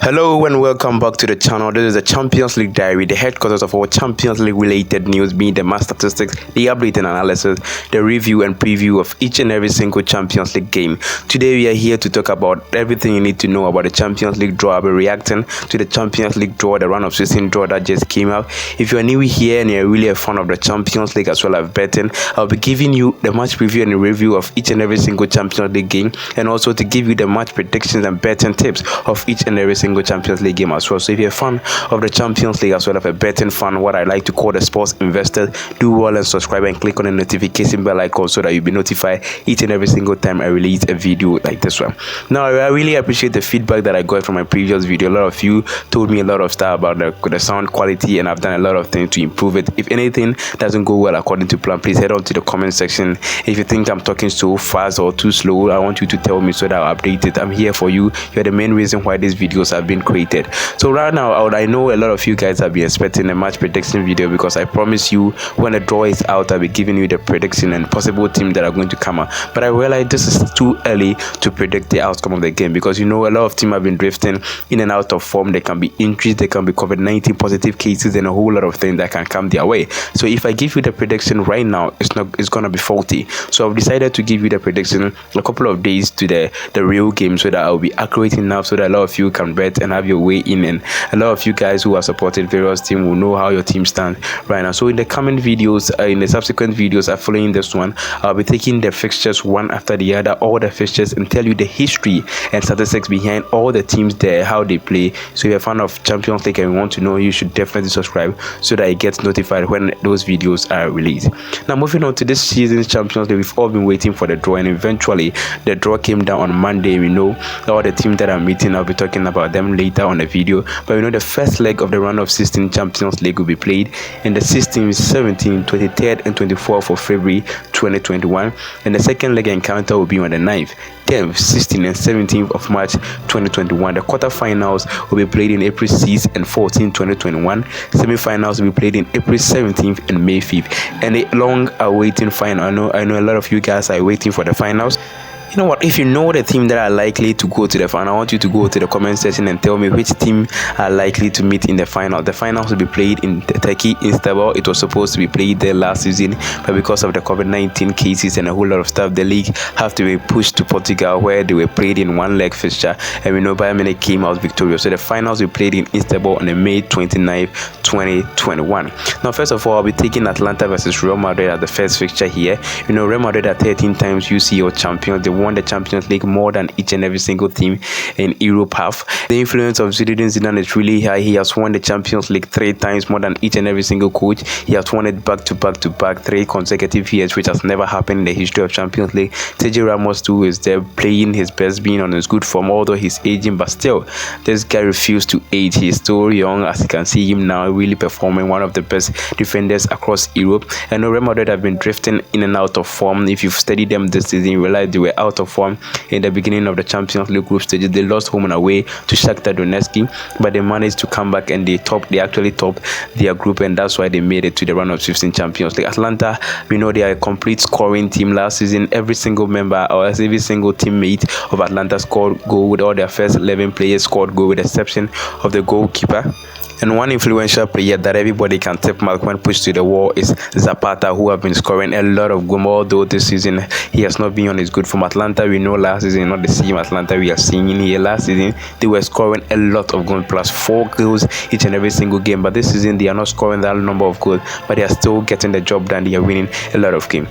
Hello and welcome back to the channel. This is the Champions League Diary, the headquarters of all Champions League related news, being the match statistics, the update and analysis, the review and preview of each and every single Champions League game. Today we are here to talk about everything you need to know about the Champions League draw. I'll be reacting to the Champions League draw, the round of 16 draw that just came out. If you are new here and you're really a fan of the Champions League as well as betting, I'll be giving you the match preview and the review of each and every single Champions League game, and also to give you the match predictions and betting tips of each and every single Champions League game as well. So if you're a fan of the Champions League as well as a betting fan, what I like to call the sports investor, do well and subscribe and click on the notification bell icon so that you'll be notified each and every single time I release a video like this one. Now I really appreciate the feedback that I got from my previous video. A lot of you told me a lot of stuff about the sound quality, and I've done a lot of things to improve it. If anything doesn't go well according to plan, please head on to the comment section. If you think I'm talking so fast or too slow, I want you to tell me so that I'll update it. I'm here for you. You're the main reason why these videos have been created. So right now, I know a lot of you guys have been expecting a match prediction video, because I promise you when the draw is out, I'll be giving you the prediction and possible team that are going to come out. But I realize this is too early to predict the outcome of the game, because you know a lot of teams have been drifting in and out of form. There can be injuries, there can be COVID-19 positive cases, and a whole lot of things that can come their way. So if I give you the prediction right now, it's gonna be faulty. So I've decided to give you the prediction a couple of days to the real game, so that I'll be accurate enough so that a lot of you can bet and have your way in, and a lot of you guys who have supported various teams will know how your team stands right now. So in the coming videos, in the subsequent videos following this one, I'll be taking the fixtures one after the other, all the fixtures, and tell you the history and statistics behind all the teams there, how they play. So if you're a fan of Champions League and you want to know, you should definitely subscribe so that it gets notified when those videos are released. Now moving on to this season's Champions League, we've all been waiting for the draw, and eventually the draw came down on Monday. We know all the teams that are meeting, I'll be talking about them later on the video, but we know the first leg of the round of 16 Champions League will be played in the 16th, 17th, 23rd and 24th of February 2021, and the second leg encounter will be on the 9th, 10th, 16th and 17th of March 2021. The quarterfinals will be played in April 6th and 14th, 2021. Semi-finals will be played in April 17th and May 5th, and a long awaiting final. I know a lot of you guys are waiting for the finals. You know what, if you know the team that are likely to go to the final, I want you to go to the comment section and tell me which team are likely to meet in the final. The finals will be played in Turkey, Istanbul. It was supposed to be played there last season, but because of the COVID-19 cases and a whole lot of stuff, the league have to be pushed to Portugal, where they were played in one leg fixture, and we know Bayern Munich came out victorious. So the finals will be played in Istanbul on the May 29th, 2021. Now first of all, I'll be taking Atalanta versus Real Madrid as the first fixture here. You know, Real Madrid are 13 times UCL champions. They won the Champions League more than each and every single team in Europe have. The influence of Zinedine Zidane is really high. He has won the Champions League 3 times, more than each and every single coach. He has won it back to back 3 consecutive years, which has never happened in the history of Champions League. Sergio Ramos too is there playing his best, being on his good form, although he's aging, but still this guy refused to age. He's still young, as you can see him now, really performing, one of the best defenders across Europe. And Real Madrid have been drifting in and out of form. If you've studied them this season, you realize they were out of form in the beginning of the Champions League group stages. They lost home and away to Shakhtar Donetsk, but they managed to come back and they actually topped their group, and that's why they made it to the round of 16 Champions League. Atalanta, we know they are a complete scoring team. Last season, every single member or every single teammate of Atalanta scored goal. With all their first 11 players scored goal, with the exception of the goalkeeper. And one influential player that everybody can tip mark when pushed to the wall is Zapata, who have been scoring a lot of goals, although this season he has not been on his good form. Atlanta, we know last season, not the same Atlanta we are seeing in here. Last season, they were scoring a lot of goals, plus 4 goals each and every single game. But this season, they are not scoring that number of goals, but they are still getting the job done. They are winning a lot of games.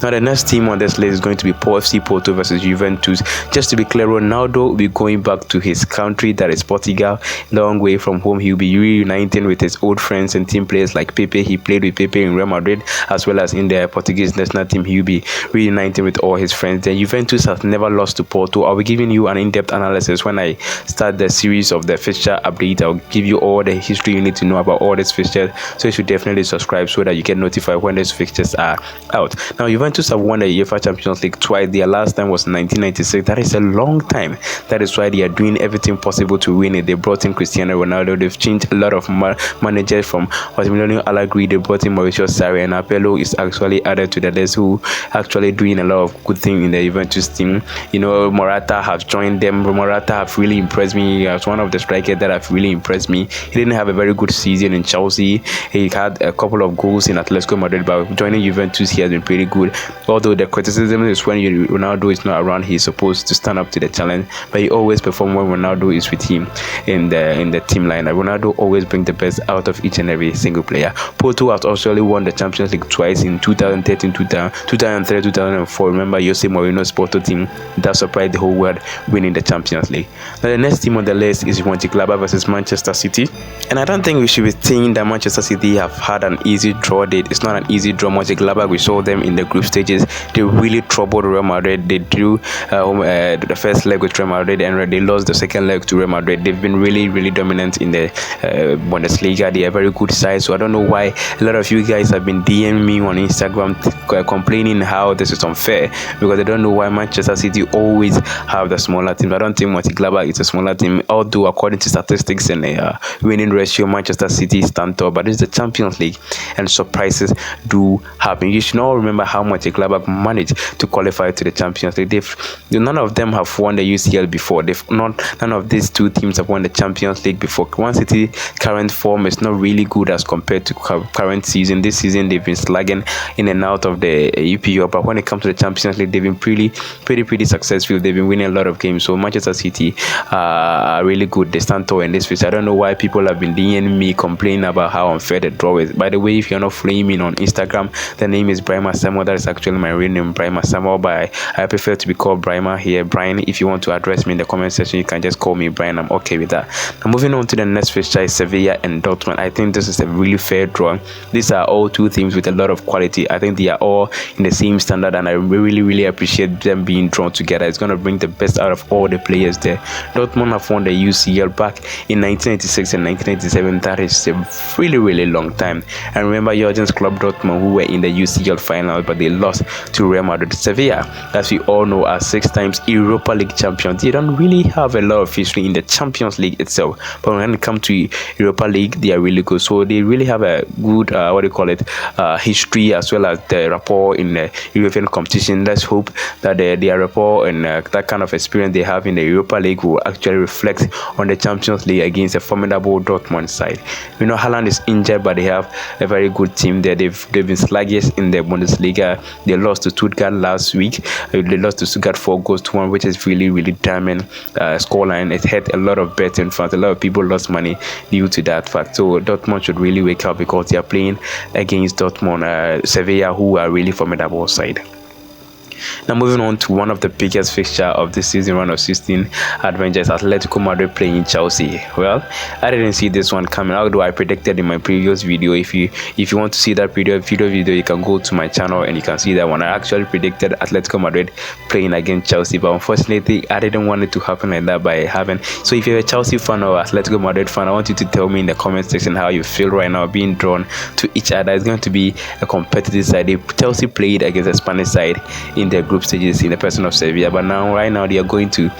Now the next team on this list is going to be FC Porto versus Juventus. Just to be clear, Ronaldo will be going back to his country, that is Portugal, long way from home. He'll be reuniting with his old friends and team players like Pepe. He played with Pepe in Real Madrid, as well as in the Portuguese national team. He'll be reuniting with all his friends. Then Juventus has never lost to Porto. I'll be giving you an in-depth analysis when I start the series of the fixture update. I'll give you all the history you need to know about all these fixtures, so you should definitely subscribe so that you get notified when these fixtures are out. Now Juventus have won the UEFA Champions League twice. Their last time was 1996. That is a long time. That is why they are doing everything possible to win it. They brought in Cristiano Ronaldo. They've changed a lot of managers from Massimiliano Allegri. They brought in Mauricio Sarri, and Apello is actually added to the list, who actually doing a lot of good things in the Juventus team. You know, Morata have joined them. Morata have really impressed me as one of the strikers that have really impressed me. He didn't have a very good season in Chelsea. He had a couple of goals in Atletico Madrid, but joining Juventus, he has been pretty good. Although the criticism is when Ronaldo is not around, he's supposed to stand up to the challenge, but he always performs when Ronaldo is with him in the team line. Ronaldo always brings the best out of each and every single player. Porto has also won the Champions League twice in 2013, 2003, 2004. Remember Jose Mourinho's Porto team that surprised the whole world, winning the Champions League. Now the next team on the list is Mönchengladbach versus Manchester City, and I don't think we should be saying that Manchester City have had an easy draw date. It's not an easy draw. Mönchengladbach, we saw them in the group stages. They really troubled Real Madrid. They drew the first leg with Real Madrid, and they lost the second leg to Real Madrid. They've been really dominant in the Bundesliga. They are very good side, so I don't know why a lot of you guys have been DMing me on Instagram complaining how this is unfair, because they don't know why Manchester City always have the smaller team. I don't think Mönchengladbach is a smaller team, although according to statistics and winning ratio, Manchester City stand tall. But it's the Champions League, and surprises do happen. You should all remember how Mönchengladbach managed to qualify to the Champions League. None of them have won the UCL before. None of these two teams have won the Champions League before. Man City current form is not really good as compared to current season. This season they've been slugging in and out of the EPL, but when it comes to the Champions League, they've been pretty successful. They've been winning a lot of games. So Manchester City are really good. They stand tall in this phase. I don't know why people have been DMing me complaining about how unfair the draw is. By the way, if you're not following me on Instagram, the name is Brahma Samuel. That is actually my real name, Brahma Samuel, but I prefer to be called Brahma here. Brian, if you want to address me in the comment section, you can just call me Brian. I'm okay with that. Now moving on to the next fixture is Sevilla and Dortmund. I think this is a really fair draw. These are all two teams with a lot of quality. I think they are all in the same standard, and I really appreciate them being drawn together. It's going to bring the best out of all the players there. Dortmund have won the UCL back in 1996 and 1997. That is a really long time. And remember Jurgen's club Dortmund, who were in the UCL final, but they lost to Real Madrid. Sevilla, as we all know, are 6 times Europa League champions. They don't really have a lot of history in the Champions League itself, but when it comes to Europa League, they are really good. So they really have a good history, as well as the rapport in the European competition. Let's hope that their rapport and that kind of experience they have in the Europa League will actually reflect on the Champions League against a formidable Dortmund side. You know, Haaland is injured, but they have a very good team there. They've been sluggish in the Bundesliga. They lost to Stuttgart last week. They lost to Stuttgart 4-1, which is really damning scoreline. It had a lot of bets in front. A lot of people lost money due to that fact. So Dortmund should really wake up, because they are playing against Dortmund, Sevilla, who are really formidable side. Now moving on to one of the biggest fixture of this season, round of 16 adventures, Atletico Madrid playing Chelsea. Well, I didn't see this one coming, although I predicted in my previous video. If you want to see that video, you can go to my channel and you can see that one. I actually predicted Atletico Madrid playing against Chelsea, but unfortunately I didn't want it to happen like that by having. So if you're a Chelsea fan or Atletico Madrid fan, I want you to tell me in the comment section how you feel right now being drawn to each other. It's going to be a competitive side. Chelsea played against the Spanish side in the group stages in the person of Sevilla, but right now they are going to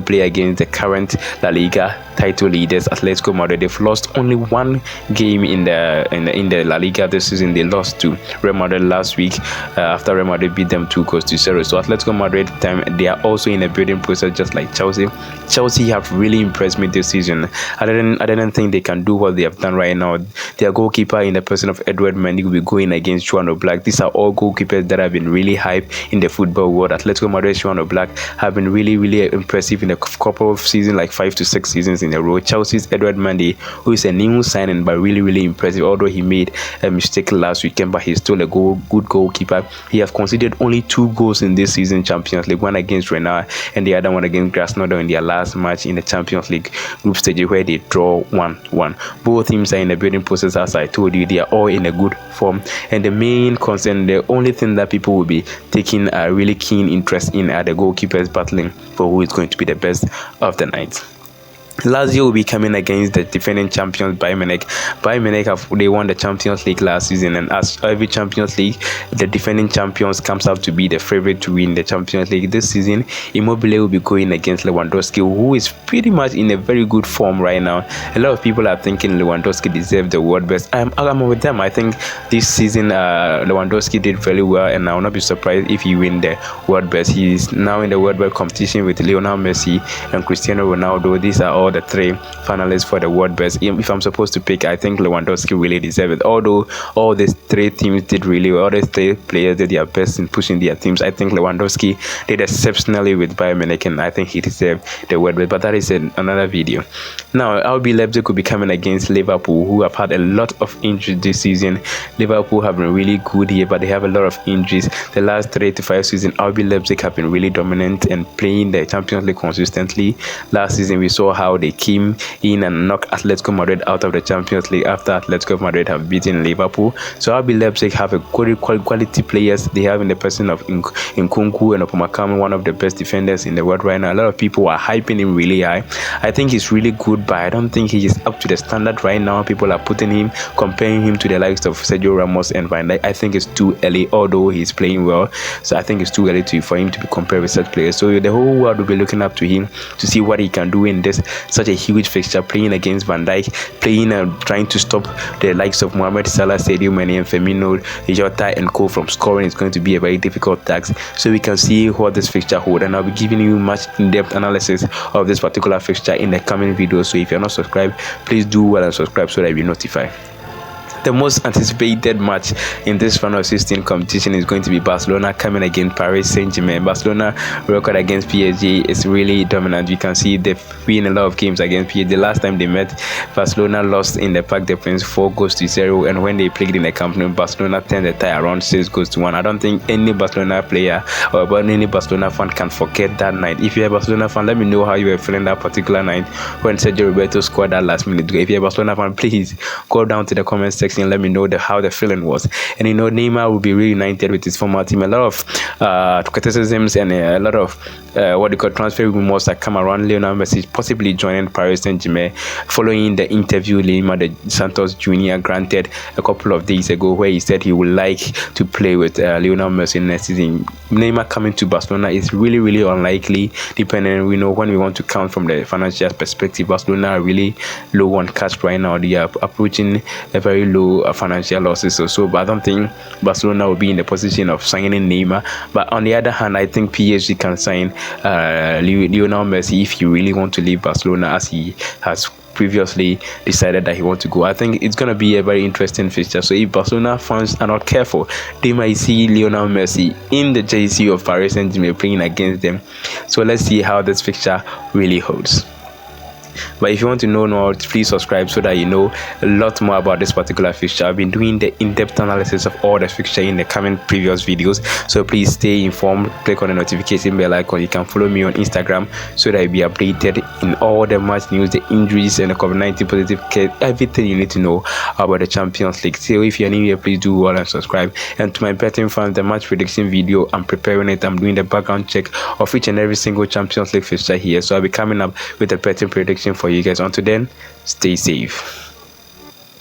play against the current La Liga title leaders, Atletico Madrid. They've lost only one game in the La Liga this season. They lost to Real Madrid last week after Real Madrid beat them 2-0. So Atletico Madrid, they are also in a building process, just like Chelsea. Chelsea have really impressed me this season. I didn't think they can do what they have done right now. Their goalkeeper in the person of Edouard Mendy will be going against João Oblak. These are all goalkeepers that have been really hyped in the football world. Atletico Madrid, João Oblak have been really impressive in a couple of seasons, like 5 to 6 seasons in a row. Chelsea's Edouard Mendy, who is a new signing but really impressive, although he made a mistake last weekend, but he's still a good goalkeeper. He have conceded only 2 goals in this season Champions League, one against Rennes and the other one against Krasnodar in their last match in the Champions League group stage, where they draw 1-1. Both teams are in the building process. As I told you, they are all in a good form, and the main concern, the only thing that people will be taking a really keen interest in are the goalkeepers battling for who is going to be the best of the night. Lazio will be coming against the defending champions Bayern Munich. Bayern Munich they won the Champions League last season, and as every Champions League, the defending champions comes out to be the favorite to win the Champions League this season. Immobile will be going against Lewandowski, who is pretty much in a very good form right now. A lot of people are thinking Lewandowski deserves the world best. I'm with them. I think this season Lewandowski did very well, and I will not be surprised if he win the world best. He is now in the world best competition with Lionel Messi and Cristiano Ronaldo. These are all the three finalists for the world best. If I'm supposed to pick, I think Lewandowski really deserves it. Although all these three teams did really well, all these three players did their best in pushing their teams, I think Lewandowski did exceptionally with Bayern Munich, and I think he deserved the world best. But that is another video. Now, RB Leipzig will be coming against Liverpool, who have had a lot of injuries this season. Liverpool have been really good here, but they have a lot of injuries. The last 3 to 5 seasons, RB Leipzig have been really dominant and playing the Champions League consistently. Last season, we saw how they came in and knocked Atletico Madrid out of the Champions League after Atletico Madrid have beaten Liverpool. So RB Leipzig have a good quality players. They have in the person of Nkunku and Upamecano, one of the best defenders in the world right now. A lot of people are hyping him really high. I think he's really good, but I don't think he is up to the standard right now. People are putting him, comparing him to the likes of Sergio Ramos and Van Dijk. I think it's too early, although he's playing well. So I think it's too early for him to be compared with such players. So the whole world will be looking up to him to see what he can do in this such a huge fixture, playing against Van Dijk, playing and trying to stop the likes of Mohamed Salah, Sadio Mane, and Firmino, Jota, and Co from scoring. Is going to be a very difficult task. So we can see what this fixture holds, and I'll be giving you much in-depth analysis of this particular fixture in the coming video. So if you're not subscribed, please do well and subscribe so that you'll be notified. The most anticipated match in this round of 16 competition is going to be Barcelona coming against Paris Saint-Germain. Barcelona record against PSG is really dominant. You can see they've won a lot of games against PSG. The last time they met, Barcelona lost in the Parc des Princes 4-0, and when they played in the Camp Nou, Barcelona turned the tie around 6-1. I don't think any Barcelona player or any Barcelona fan can forget that night. If you're a Barcelona fan, let me know how you were feeling that particular night when Sergio Roberto scored that last minute goal. If you're a Barcelona fan, please go down to the comment section and let me know how the feeling was. And Neymar will be reunited with his former team. A lot of criticisms and a lot of transfer rumors that come around Lionel Messi possibly joining Paris Saint-Germain following the interview Neymar de Santos Jr. granted a couple of days ago, where he said he would like to play with Lionel Messi next season. Neymar coming to Barcelona is really, really unlikely, depending, when we want to count from the financial perspective. Barcelona are really low on cash right now. They are approaching a very low financial losses or so, but I don't think Barcelona will be in the position of signing Neymar. But on the other hand, I think PSG can sign Lionel Messi if he really want to leave Barcelona, as he has previously decided that he wants to go. I think it's going to be a very interesting fixture. So if Barcelona fans are not careful, they might see Lionel Messi in the jersey of Paris Saint-Germain playing against them. So let's see how this fixture really holds. But if you want to know more, please subscribe so that you know a lot more about this particular fixture. I've been doing the in-depth analysis of all the fixture in the coming previous videos, so please stay informed. Click on the notification bell icon. You can follow me on Instagram so that you'll be updated in all the match news, the injuries, and the COVID-19 positive case, everything you need to know about the Champions League. So if you're new here, please do well and subscribe. And to my betting fans, the match prediction video, I'm preparing it. I'm doing the background check of each and every single Champions League fixture here, so I'll be coming up with a betting prediction for you guys. Until then, stay safe.